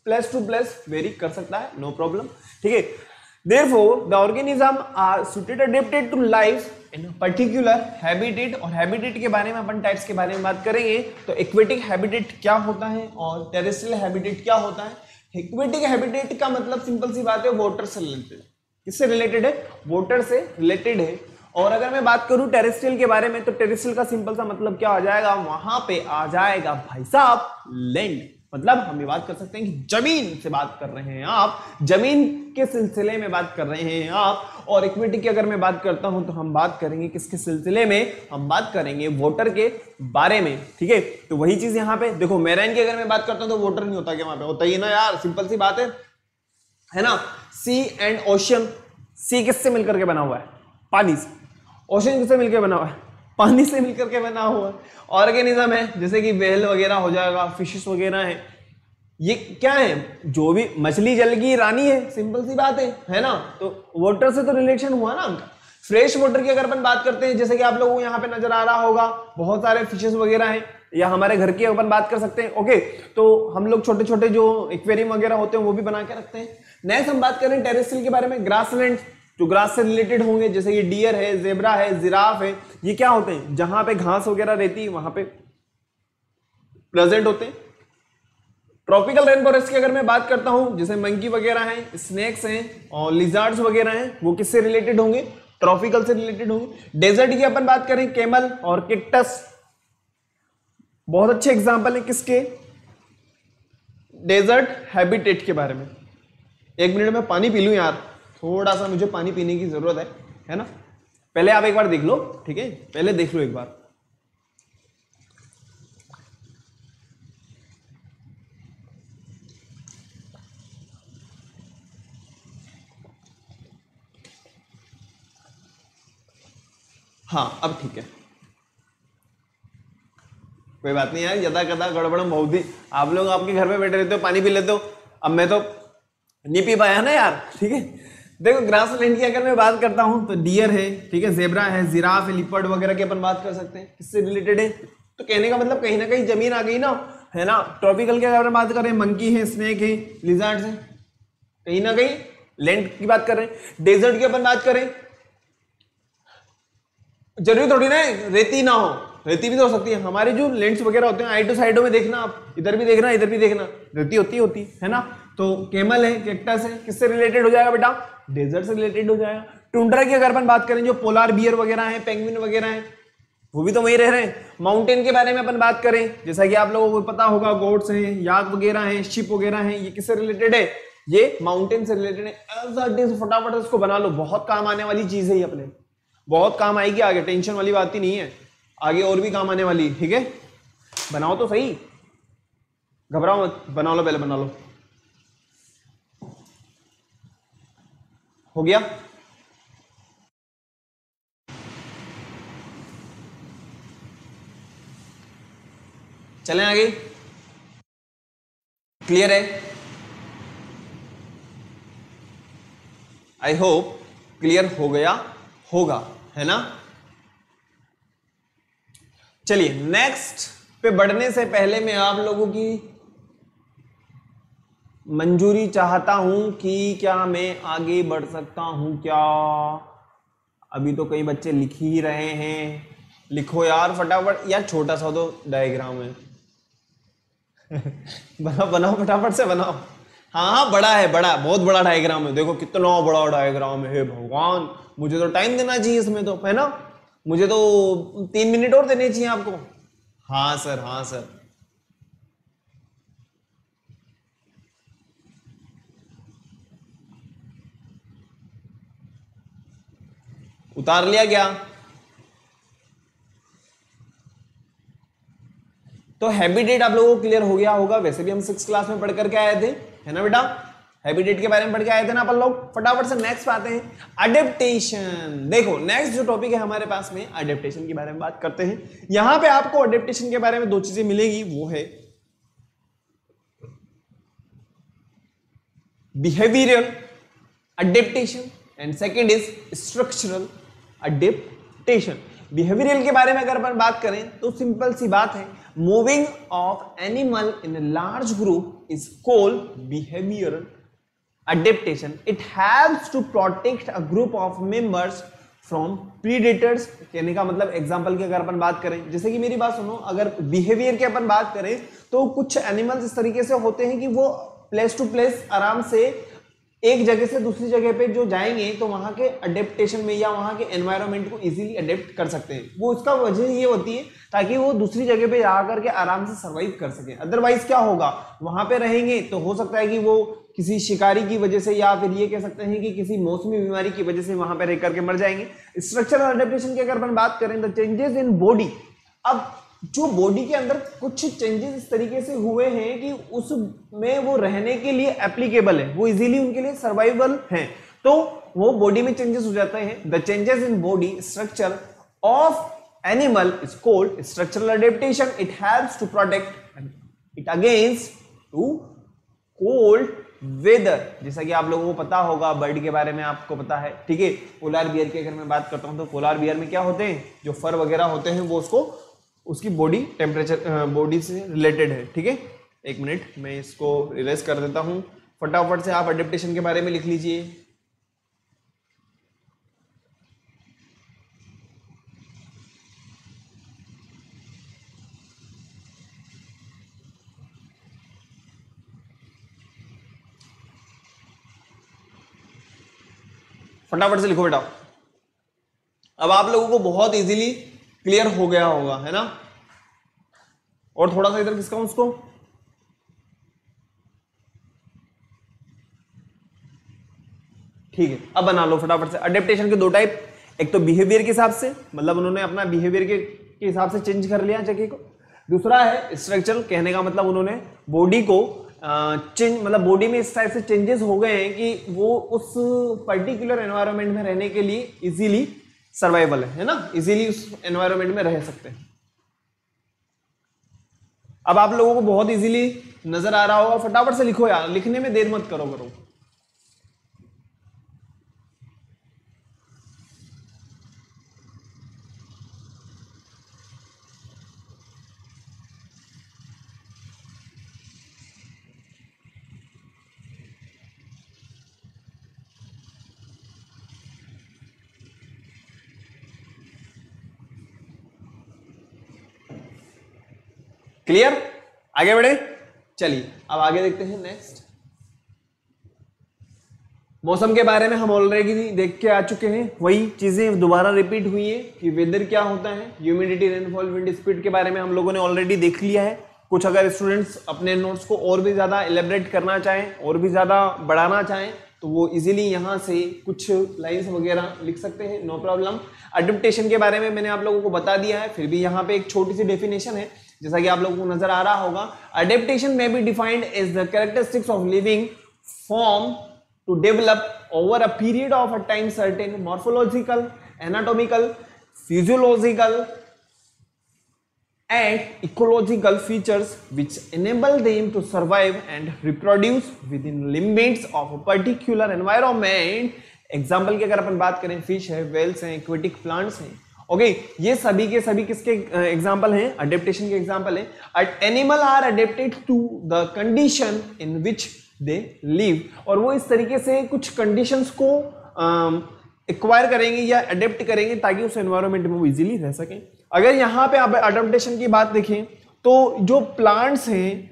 प्लेस टू प्लेस वेरी कर सकता है, नो प्रॉब्लम, ठीक है। Therefore, the organism are suited adapted to life in a particular habitat। और habitat के बारे में अपन टाइप्स के बारे में बात करेंगे। तो aquatic habitat क्या होता है और terrestrial habitat क्या होता है। aquatic habitat का मतलब सिंपल सी बात है, वाटर से रिलेटेड। किससे रिलेटेड है, वाटर से रिलेटेड है। और अगर मैं बात करूं टेरेस्ट्रियल के बारे में तो टेरेस्ट्रियल का सिंपल सा मतलब क्या आ जाएगा, वहां पे आ जाएगा भाई साहब लैंड। मतलब हम ये बात कर सकते हैं कि जमीन से बात कर रहे हैं आप, जमीन के सिलसिले में बात कर रहे हैं आप। और इक्विटी की अगर मैं बात करता हूं तो हम बात करेंगे किसके सिलसिले में, हम बात करेंगे वाटर के बारे में, ठीक है। तो वही चीज यहां पे देखो, मैराइन की अगर मैं बात करता हूं तो वाटर नहीं होता क्या, वहां पे होता ही ना यार, सिंपल सी बात है ना। सी एंड ओशियन, सी किससे मिलकर के बना हुआ है, पानी से। ओशियन किससे मिलकर बना हुआ है, पानी से मिलकर के बना हुआ है। ऑर्गेनिज्म है जैसे कि व्हेल वगैरह हो जाएगा, फिशेस वगैरह है, ये क्या है, जो भी मछली जल की रानी है, सिंपल सी बात है ना। तो वाटर से तो रिलेशन हुआ ना उनका। फ्रेश वाटर की अगर अपन बात करते हैं, जैसे कि आप लोगों को यहाँ पे नजर आ रहा होगा बहुत सारे फिशेस वगैरह हैं, या हमारे घर की अपन बात कर सकते हैं, ओके। तो हम लोग छोटे छोटे जो एक्वेरियम वगैरह होते हैं वो भी बना के रखते हैं। नेक्स्ट हम बात करें टेरेस्ट्रियल के बारे में, ग्रासलैंड, जो ग्रास से रिलेटेड होंगे, जैसे ये डियर है, जेब्रा है, जिराफ है, ये क्या होते हैं, जहां पे घास वगैरह रहती है वहां पे प्रेजेंट होते हैं। ट्रॉपिकल रेन फॉरेस्ट की अगर मैं बात करता हूं, जैसे मंकी वगैरह हैं, स्नेक्स हैं और लिजार्ड्स वगैरह हैं, वो किससे रिलेटेड होंगे, ट्रॉपिकल से रिलेटेड होंगे। डेजर्ट की अपन बात करें, कैमल और कैक्टस बहुत अच्छे एग्जांपल है किसके, डेजर्ट हैबिटेट के बारे में। एक मिनट में पानी पी लूं यार, थोड़ा सा मुझे पानी पीने की जरूरत है ना। पहले आप एक बार देख लो, ठीक है, पहले देख लो एक बार। हाँ अब ठीक है, कोई बात नहीं यार, यदा कदा गड़बड़म बहुत ही, आप लोग आपके घर में बैठे रहते हो पानी पी लेते हो, अब मैं तो नहीं पी पाया ना यार, ठीक है। देखो ग्रासलैंड की अगर मैं बात करता हूं तो डियर है, ठीक है, जेब्रा है, जिराफ है, लिपर्ड वगैरह की अपन बात कर सकते हैं, किससे रिलेटेड है। तो कहने का मतलब कहीं ना कहीं जमीन आ गई ना, है ना। ट्रॉपिकल की अगर बात करें, मंकी है, स्नेक है, लिजर्ड्स है, कहीं ना कहीं लैंड की बात कर रहे हैं। डेजर्ट की अपन बात करें, जरूरी थोड़ी ना रेती ना हो, रेती भी तो हो सकती है। हमारे जो लेंस वगैरह होते हैं आई टू साइडों में देखना, आप इधर भी देखना इधर भी देखना, रेती होती है ना। तो कैमल है, कैक्टस है, किससे रिलेटेड हो जाएगा बेटा, डेजर्ट से रिलेटेड हो जाएगा। टुंड्रा की अगर अपन बात करें, जो पोलार बियर वगैरह है, पेंगुइन वगैरह है, वो भी तो वही रह रहे हैं। माउंटेन के बारे में अपन बात करें, जैसा कि आप लोगों को पता होगा, गोट्स हैं, याक वगैरह हैं, शिप वगैरह हैं, ये किससे रिलेटेड है, ये माउंटेन से रिलेटेड है। फटाफट इसको बना लो, बहुत काम आने वाली चीज है ये, अपने बहुत काम आएगी आगे, टेंशन वाली बात ही नहीं है, आगे और भी काम आने वाली, ठीक है। बनाओ तो सही, घबराओ मत, बना लो, पहले बना लो। हो गया। चलें आगे, क्लियर है? आई होप क्लियर हो गया होगा, है ना? चलिए नेक्स्ट पे बढ़ने से पहले मैं आप लोगों की मंजूरी चाहता हूं कि क्या मैं आगे बढ़ सकता हूं क्या? अभी तो कई बच्चे लिख ही रहे हैं, लिखो यार फटाफट यार, छोटा सा तो डायग्राम है बनाओ बनाओ फटाफट से बनाओ। हाँ हाँ बड़ा है, बड़ा बहुत बड़ा डायग्राम है, देखो कितना बड़ा डायग्राम है, भगवान मुझे तो टाइम देना चाहिए इसमें तो, है ना? मुझे तो 3 मिनट और देने चाहिए आपको। हाँ सर, हाँ सर। उतार लिया क्या? तो हैबिटेट आप लोगों को क्लियर हो गया होगा, वैसे भी हम 6th क्लास में पढ़ करके आए थे, है ना बेटा? हैबिटेट के बारे में पढ़ के आए थे ना अपन लोग। फटाफट से नेक्स्ट आते हैं, अडेप्टेशन। देखो नेक्स्ट जो टॉपिक है हमारे पास में, अडेप्टेशन के बारे में बात करते हैं। यहां पे आपको अडेप्टेशन के बारे में दो चीजें मिलेगी, वो है behavioural adaptation and second is structural adaptation. Behavioural के बारे में अगर अपन बात करें तो सिंपल सी बात है, moving of animal in a large group is called behavioural adaptation. It helps to protect a group of members from predators. कहने का मतलब एग्जांपल की अगर अपन बात करें, जैसे कि मेरी बात सुनो, अगर बिहेवियर की अपन बात करें तो कुछ एनिमल्स इस तरीके से होते हैं कि वो प्लेस टू प्लेस आराम से एक जगह से दूसरी जगह पे जो जाएंगे तो वहां के अडेप्टेशन में या वहां के एनवायरनमेंट को इजीली अडेप्ट कर सकते हैं। वो उसका वजह ये होती है ताकि वो दूसरी जगह पे जाकर के आराम से सरवाइव कर सके। अदरवाइज क्या होगा, वहां पे रहेंगे तो हो सकता है कि वो किसी शिकारी की वजह से या फिर ये कह सकते हैं कि किसी मौसमी बीमारी की वजह से वहां पे रह करके मर जाएंगे। स्ट्रक्चरल अडेप्टेशन की अगर अपन बात करें, द चेंजेस इन बॉडी। अब जो बॉडी के अंदर कुछ चेंजेस इस तरीके से हुए हैं कि उसमें वो रहने के लिए एप्लीकेबल है, वो इजीली उनके लिए सर्वाइवल है, तो वो बॉडी में चेंजेस हो जाते हैं। The changes in body structure of animal is called structural adaptation. It helps to protect it against to cold weather. जैसा कि आप लोगों को पता होगा, बर्ड के बारे में आपको पता है, ठीक है? पोलार बियर की अगर मैं बात करता हूं तो पोलार बियर में क्या होते हैं, जो फर वगैरह होते हैं वो उसको उसकी बॉडी टेम्परेचर बॉडी से रिलेटेड है, ठीक है? एक मिनट मैं इसको रिवाइज कर देता हूं, फटाफट से आप अडेप्टेशन के बारे में लिख लीजिए। फटाफट से लिखो बेटा। अब आप लोगों को बहुत इजीली क्लियर हो गया होगा, है ना? और थोड़ा सा इधर खिसकाऊं उसको, ठीक है? अब बना लो फटाफट से। अडेप्टेशन के दो टाइप, एक तो बिहेवियर के हिसाब से, मतलब उन्होंने अपना बिहेवियर के हिसाब से चेंज कर लिया जगह को। दूसरा है स्ट्रक्चरल, कहने का मतलब उन्होंने बॉडी को चेंज, मतलब बॉडी में इस टाइप से चेंजेस हो गए हैं कि वो उस पर्टिकुलर एनवायरनमेंट में रहने के लिए इजीली सर्वाइवल है ना? इजीली उस एनवायरनमेंट में रह सकते हैं। अब आप लोगों को बहुत इजीली नजर आ रहा होगा, फटाफट से लिखो यार, लिखने में देर मत करो। क्लियर? आगे बढ़े, चलिए अब आगे देखते हैं नेक्स्ट। मौसम के बारे में हम ऑलरेडी देख के आ चुके हैं, वही चीजें दोबारा रिपीट हुई है कि वेदर क्या होता है, ह्यूमिडिटी, रेनफॉल, विंड स्पीड के बारे में हम लोगों ने ऑलरेडी देख लिया है। कुछ अगर स्टूडेंट्स अपने नोट्स को और भी ज्यादा एलेबरेट करना चाहें और भी ज्यादा बढ़ाना चाहें तो वो इजीली यहाँ से कुछ लाइंस वगैरह लिख सकते हैं, नो प्रॉब्लम। अडेप्टेशन के बारे में मैंने आप लोगों को बता दिया है, फिर भी यहाँ पे एक छोटी सी डेफिनेशन है, जैसा कि आप लोगों को नजर आ रहा होगा। Adaptation may be defined as the characteristics of living form to develop over a period of a time certain morphological, anatomical, physiological and ecological features which enable them to survive and reproduce within limits of a particular environment. Example की अगर अपन बात करें, fish है, Wales हैं, aquatic plants हैं, okay ये सभी के सभी किसके एग्जाम्पल हैं? अडेप्टेशन के एग्जाम्पल हैं. Animal are adapted to the condition in which they live, और वो इस तरीके से कुछ कंडीशंस को एक्वायर करेंगे या अडेप्ट करेंगे ताकि उस एनवायरनमेंट में वो इजीली रह सकें. अगर यहां पे आप अडेप्टेशन की बात देखें तो जो प्लांट्स हैं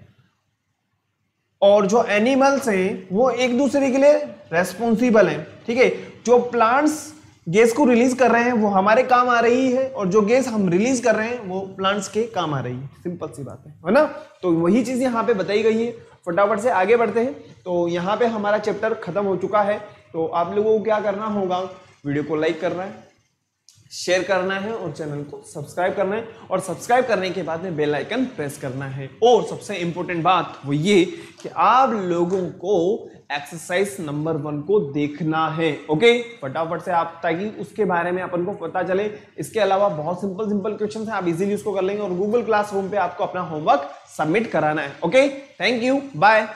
और जो एनिमल्स हैं वो एक दूसरे के लिए रेस्पॉन्सिबल हैं. ठीक है, जो प्लांट्स गैस को रिलीज कर रहे हैं वो हमारे काम आ रही है, और जो गैस हम रिलीज कर रहे हैं वो प्लांट्स के काम आ रही है. सिंपल सी बात है ना. तो वही चीज यहाँ पे बताई गई है. फटाफट से आगे बढ़ते हैं. तो यहाँ पे हमारा चैप्टर खत्म हो चुका है. तो आप लोगों को क्या करना होगा? वीडियो को लाइक करना है, शेयर करना है और चैनल को सब्सक्राइब करना है, और सब्सक्राइब करने के बाद में बेल आइकन प्रेस करना है. और सबसे इंपॉर्टेंट बात वो ये कि आप लोगों को एक्सरसाइज नंबर 1 को देखना है. ओके, फटाफट से आप, ताकि उसके बारे में अपन को पता चले. इसके अलावा बहुत सिंपल क्वेश्चन है, आप इजीली उसको कर लेंगे, और गूगल क्लासरूम पे आपको अपना होमवर्क सबमिट कराना है. Okay, thank you, bye.